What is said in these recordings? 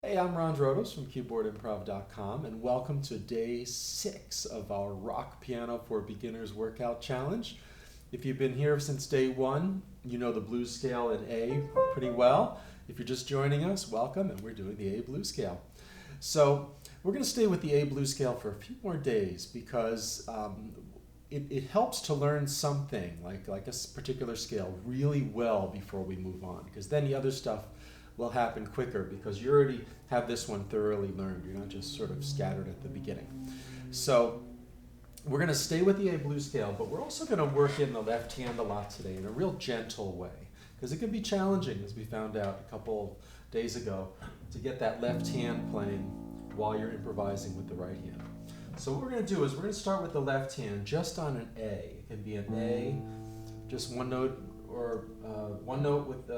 Hey, I'm Drotos from KeyboardImprov.com, and welcome to day 6 of our Rock Piano for Beginners Workout Challenge. If you've been here since day 1, you know the blues scale in A pretty well. If you're just joining us, welcome, and we're doing the A blues scale. So we're going to stay with the A blues scale for a few more days because it helps to learn something like a particular scale really well before we move on, because then the other stuff will happen quicker because you already have this one thoroughly learned. You're not just sort of scattered at the beginning. So we're going to stay with the A blues scale, but we're also going to work in the left hand a lot today in a real gentle way, because it can be challenging, as we found out a couple days ago, to get that left hand playing while you're improvising with the right hand. So what we're going to do is we're going to start with the left hand just on an A. It can be an A, just one note, or one note with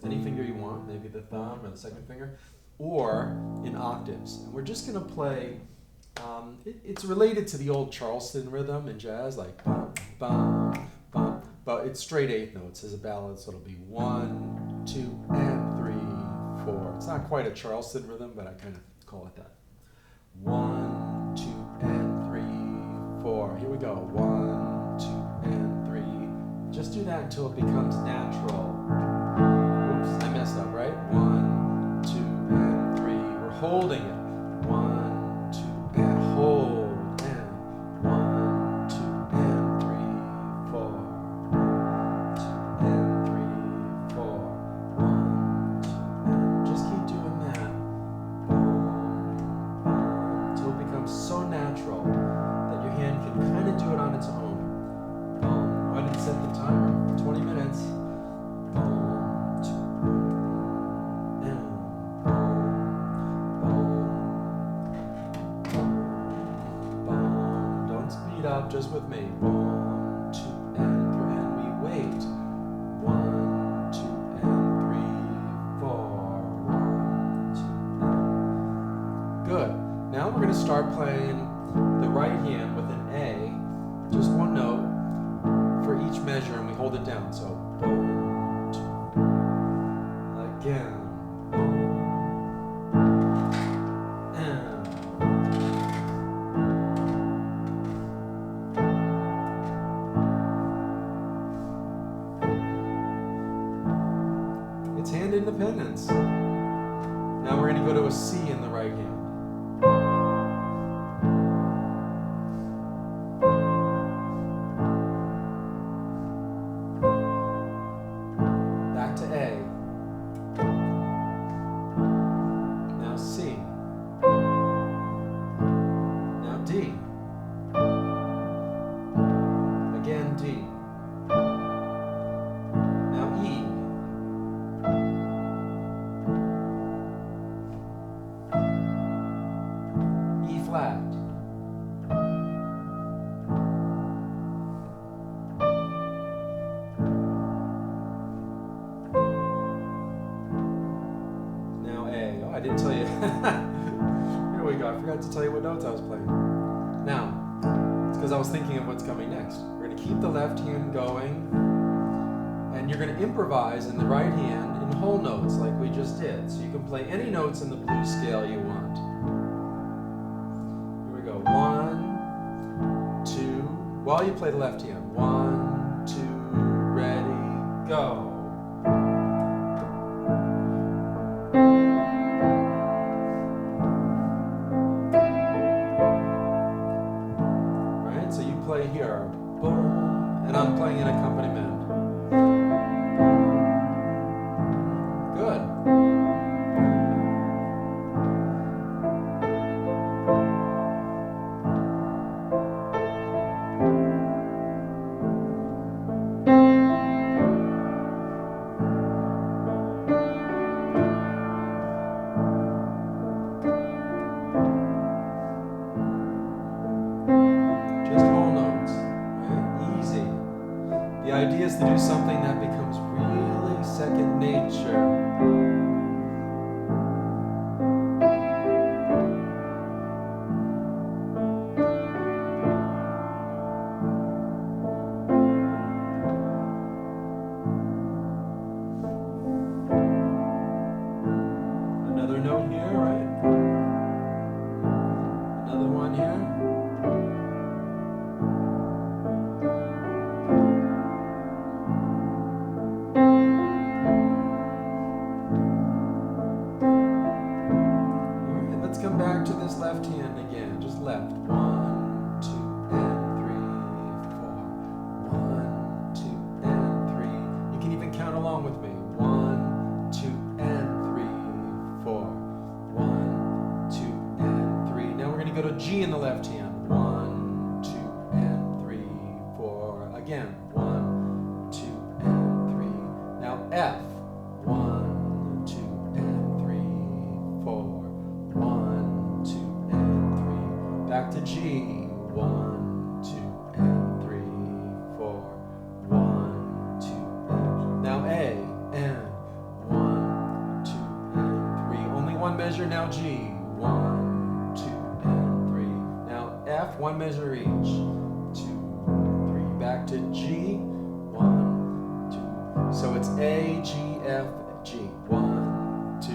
any finger you want, maybe the thumb or the second finger, or in octaves. And we're just going to play, it's related to the old Charleston rhythm in jazz, like bum, bum, bum, but it's straight 8 notes as a ballad, so it'll be 1, 2, and 3, 4. It's not quite a Charleston rhythm, but I kind of call it that. 1, 2, and 3, 4. Here we go. 1, 2, and 3. Just do that until it becomes natural. Oops, I messed up, right? 1, 2, and 3. We're holding it. 1, 2, and hold. And 1, 2, and 3, 4. 2, and 3, 4. 1, 2, and just keep doing that. Boom, boom, until it becomes so natural that your hand can kind of do it on its own. I didn't set the timer. 20 minutes. Boom, 2, and boom, boom, boom. Don't speed up, just with me. Boom, 2, and 3, and we wait. 1, 2, and 3, 4. 1, 2, and. Good. Now we're going to start playing the right hand with an A, just one note for each measure, and we hold it down. So, boom, 2, again, boom, and it's hand independence. Now we're going to go to a C in the right hand. I didn't tell you. Here we go. I forgot to tell you what notes I was playing. Now, it's because I was thinking of what's coming next. We're going to keep the left hand going, and you're going to improvise in the right hand in whole notes like we just did. So you can play any notes in the blues scale you want. Here we go. 1, 2. While you play the left hand. 1, 2, ready, go. Play here, boom, and I'm playing an accompaniment. Good. The idea is to do something that becomes really second nature. Another note here, right? this left hand again, just left. 1, 2, and 3, 4. 1, 2, and 3. You can even count along with me. 1, 2, and 3, 4. 1, 2, and 3. Now we're going to go to G in the left hand. 1, 2, and 3, 4. Again. 1, 2, and 3. Now F. 1, 2, and 3, 4. 1, 2, and 3. Back to G. 1, 2, and 3, 4. 1, 2, and now A. And 1, 2, and 3. Only one measure now G. 1, 2, and 3. Now F. One measure each. 2, 3. Back to G. 1, 2. So it's A, G, F, G. 1, 2,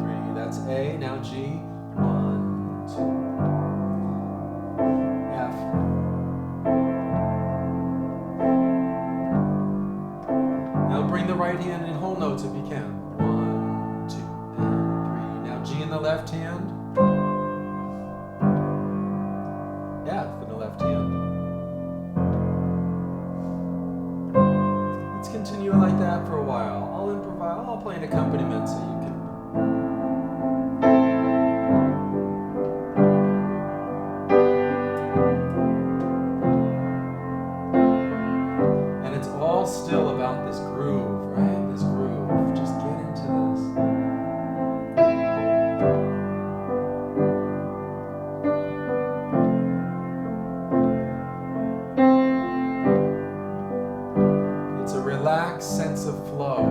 3. That's A. Now G. 1, 2. F. Now bring the right hand in whole notes if you can. 1, 2, and 3. Now G in the left hand. F in the left hand. Let's continue like that for a while. I'll improvise. I'll play an accompaniment so you can. And it's all still about this groove, right? This groove. Just get into this. It's a relaxed sense of flow.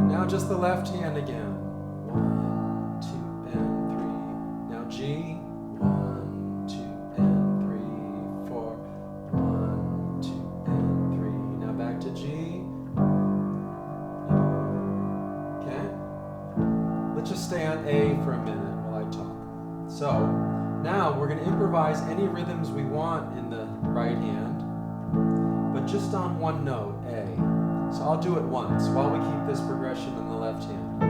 Now just the left hand again. 1, 2, and 3. Now G. 1, 2, and 3, 4. 1, 2, and 3. Now back to G. Okay? Let's just stay on A for a minute while I talk. So, now we're going to improvise any rhythms we want in the right hand, but just on one note, A. So I'll do it once while we keep this progression in the left hand.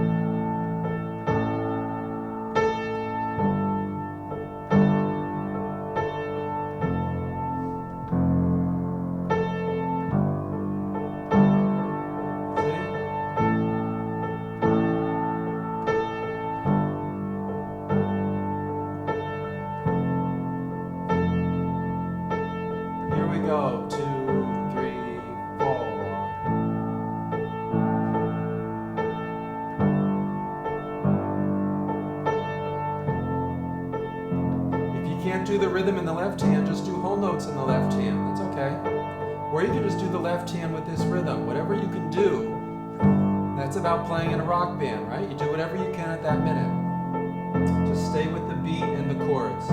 Here we go. 2, 3, 4. Can't do the rhythm in the left hand, just do whole notes in the left hand. That's okay. Or you can just do the left hand with this rhythm. Whatever you can do, that's about playing in a rock band, right? You do whatever you can at that minute. Just stay with the beat and the chords.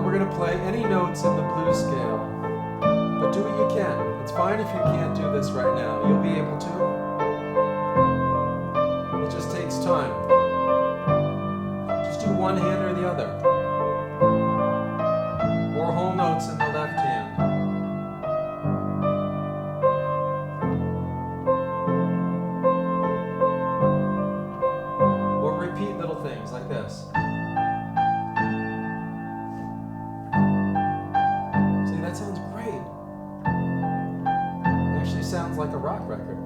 We're going to play any notes in the blues scale, but do what you can. It's fine if you can't do this right now. You'll be able to. It just takes time. Just do one hand or the other. Or whole notes in the left hand. Or repeat little things like this. That sounds great. It actually sounds like a rock record.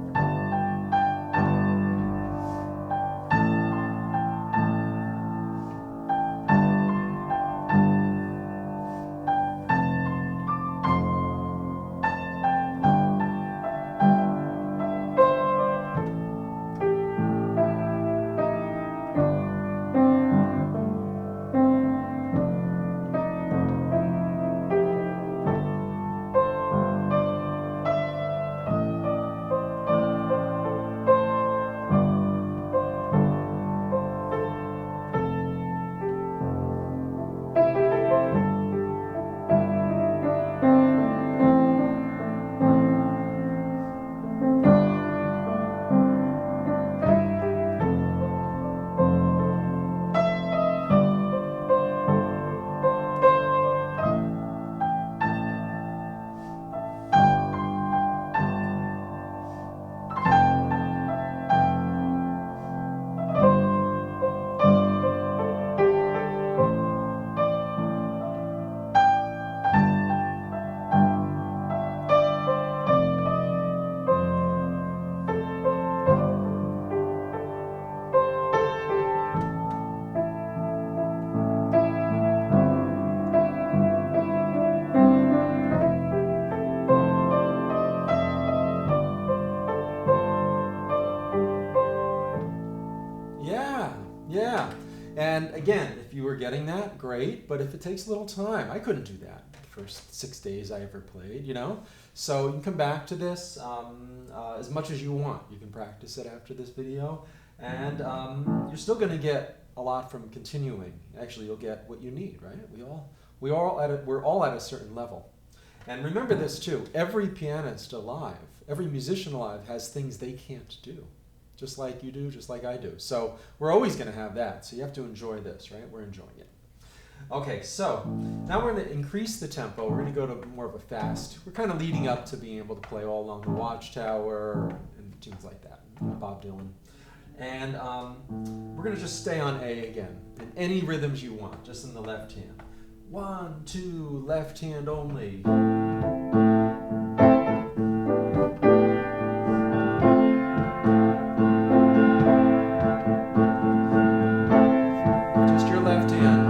And again, if you were getting that, great. But if it takes a little time, I couldn't do that the first 6 days I ever played, you know? So you can come back to this as much as you want. You can practice it after this video. And you're still going to get a lot from continuing. Actually, you'll get what you need, right? We're all at a certain level. And remember this too, every pianist alive, every musician alive has things they can't do. Just like you do, just like I do. So we're always going to have that. So you have to enjoy this, right? We're enjoying it. Okay, so now we're going to increase the tempo. We're going to go to more of a fast. We're kind of leading up to being able to play All Along the Watchtower and tunes like that, Bob Dylan. And we're going to just stay on A again, in any rhythms you want, just in the left hand. 1, 2, left hand only. Just your left hand.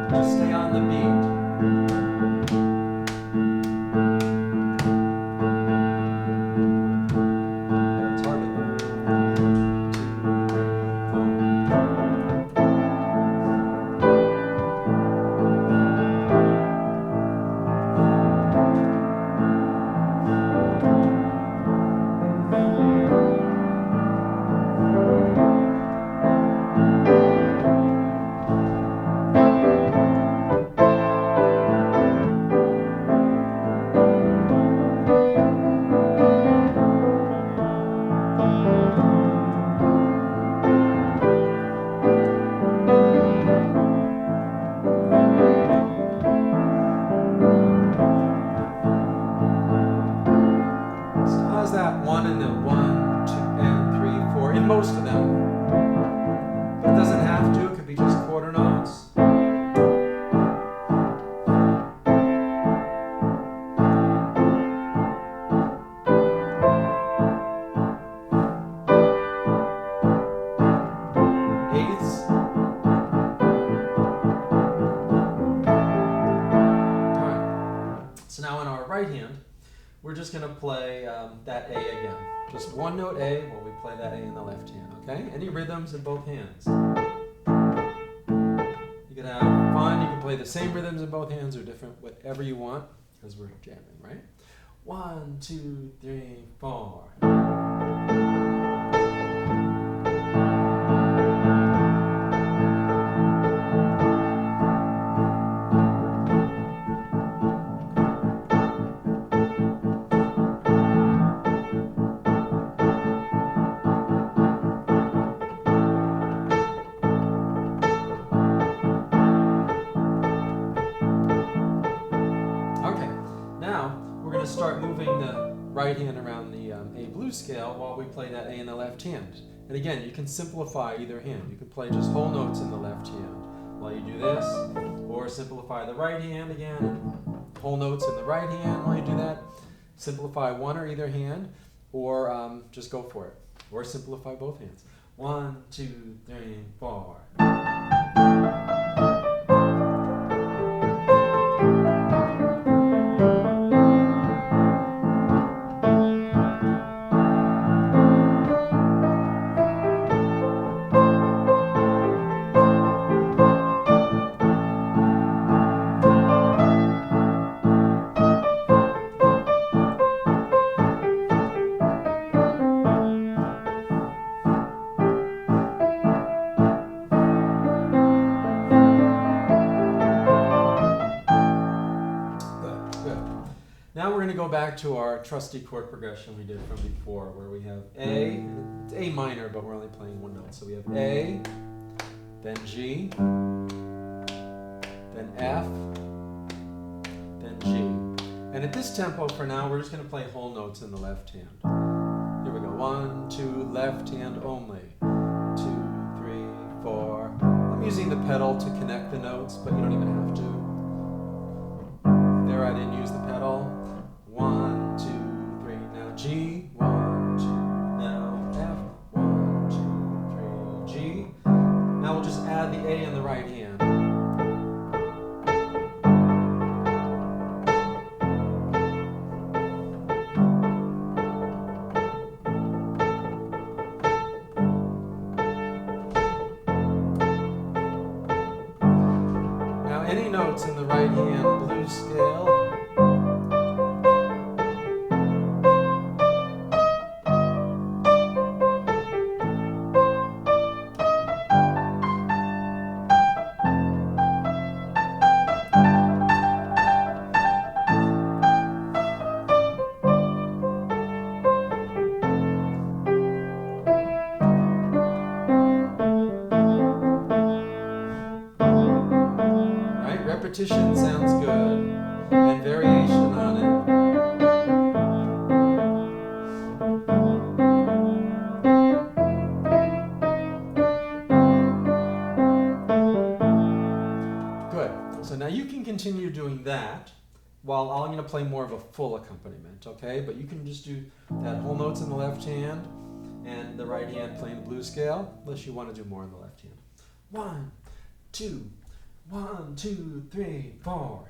Just stay on the beat. That 1 and the 1, 2, and 3, 4 in most of them, but it doesn't have to. It could be just quarter notes. Eighths. All right. So now in our right hand, we're just going to play that A again. Just one note A while we play that A in the left hand, okay? Any rhythms in both hands. You can have fun. You can play the same rhythms in both hands or different, whatever you want, because we're jamming, right? 1, 2, 3, 4. Start moving the right hand around the A blues scale while we play that A in the left hand. And again, you can simplify either hand. You can play just whole notes in the left hand while you do this, or simplify the right hand again, whole notes in the right hand while you do that. Simplify one or either hand, or just go for it. Or simplify both hands. 1, 2, 3, 4. Now we're going to go back to our trusty chord progression we did from before, where we have A, it's A minor, but we're only playing one note. So we have A, then G, then F, then G. And at this tempo for now, we're just going to play whole notes in the left hand. Here we go. 1, 2, left hand only. 2, 3, 4. I'm using the pedal to connect the notes, but you don't even have to. There I didn't use the pedal. 1, 2, 3, now G, 1, 2, now F, 1, 2, 3, G. Now we'll just add the A in the right hand. right hand blues scale. Repetition sounds good, and variation on it. Good. So now you can continue doing that while I'm going to play more of a full accompaniment, okay? But you can just do that whole notes in the left hand and the right hand playing the blues scale, unless you want to do more in the left hand. 1, 2, 1, 2, 3, 4.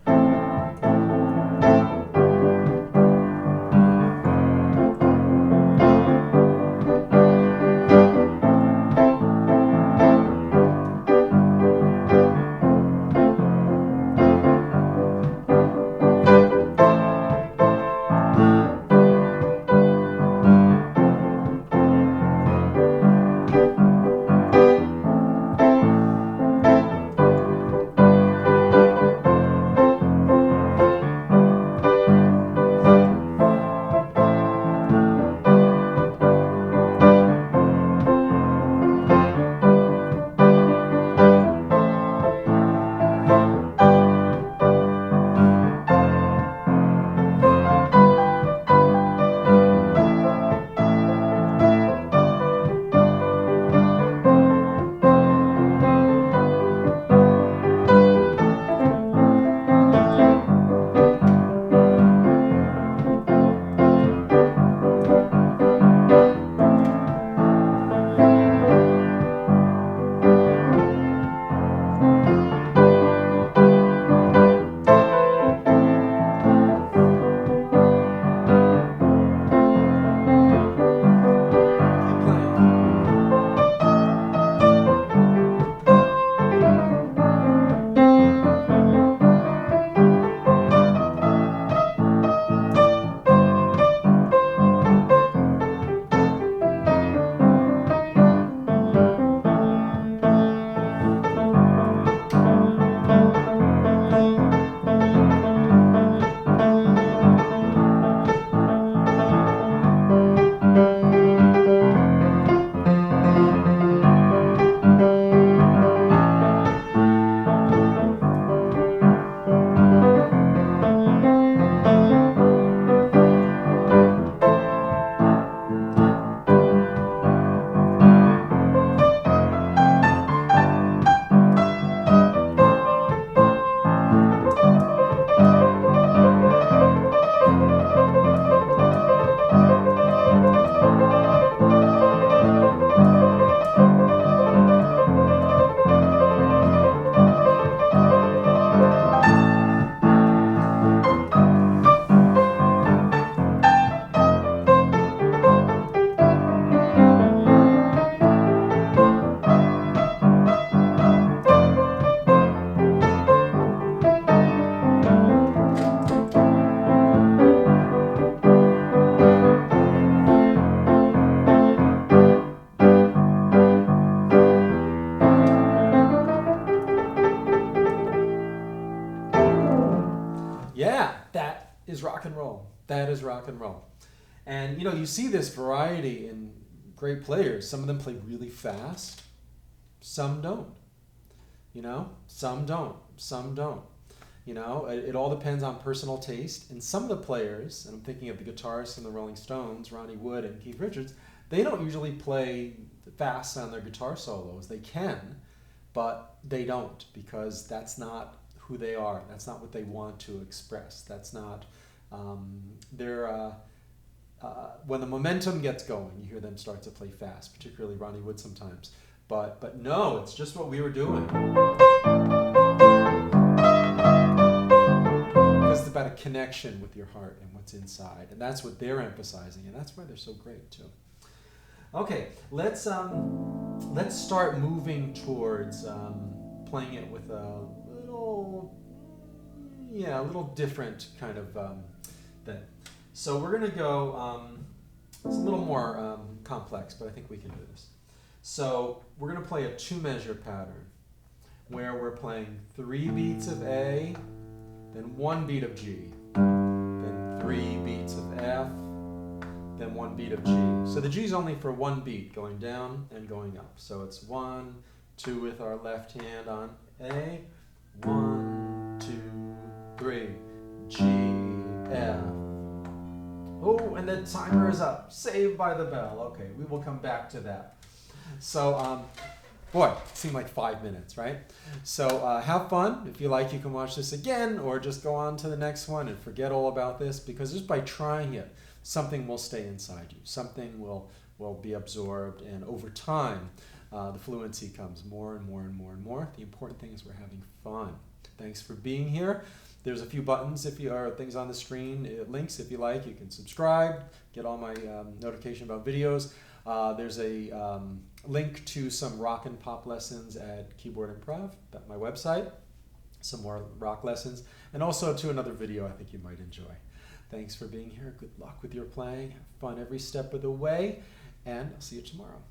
Yeah, that is rock and roll. That is rock and roll. And you know, you see this variety in great players. Some of them play really fast, some don't. You know, some don't, some don't. You know, it all depends on personal taste. And some of the players, and I'm thinking of the guitarists in the Rolling Stones, Ronnie Wood and Keith Richards, they don't usually play fast on their guitar solos. They can, but they don't, because that's not who they are. That's not what they want to express. That's not when the momentum gets going, you hear them start to play fast, particularly Ronnie Wood sometimes. But no, it's just what we were doing. Because it's about a connection with your heart and what's inside, and that's what they're emphasizing, and that's why they're so great too. Okay, let's start moving towards playing it with a little Yeah, a little different kind of thing. So we're going to go, it's a little more complex, but I think we can do this. So we're going to play a 2-measure pattern where we're playing 3 beats of A, then 1 beat of G, then 3 beats of F, then 1 beat of G. So the G is only for 1 beat, going down and going up. So it's 1, 2 with our left hand on A, 1, 2, 3, G, F. Oh, and the timer is up. Saved by the bell. Okay, we will come back to that. So, boy, it seemed like 5 minutes, right? So have fun. If you like, you can watch this again or just go on to the next one and forget all about this, because just by trying it, something will stay inside you. Something will be absorbed, and over time, the fluency comes more and more and more and more. The important thing is we're having fun. Thanks for being here. There's a few buttons or things on the screen, links if you like. You can subscribe, get all my notification about videos. There's a link to some rock and pop lessons at KeyboardImprov, my website, some more rock lessons, and also to another video I think you might enjoy. Thanks for being here. Good luck with your playing. Have fun every step of the way, and I'll see you tomorrow.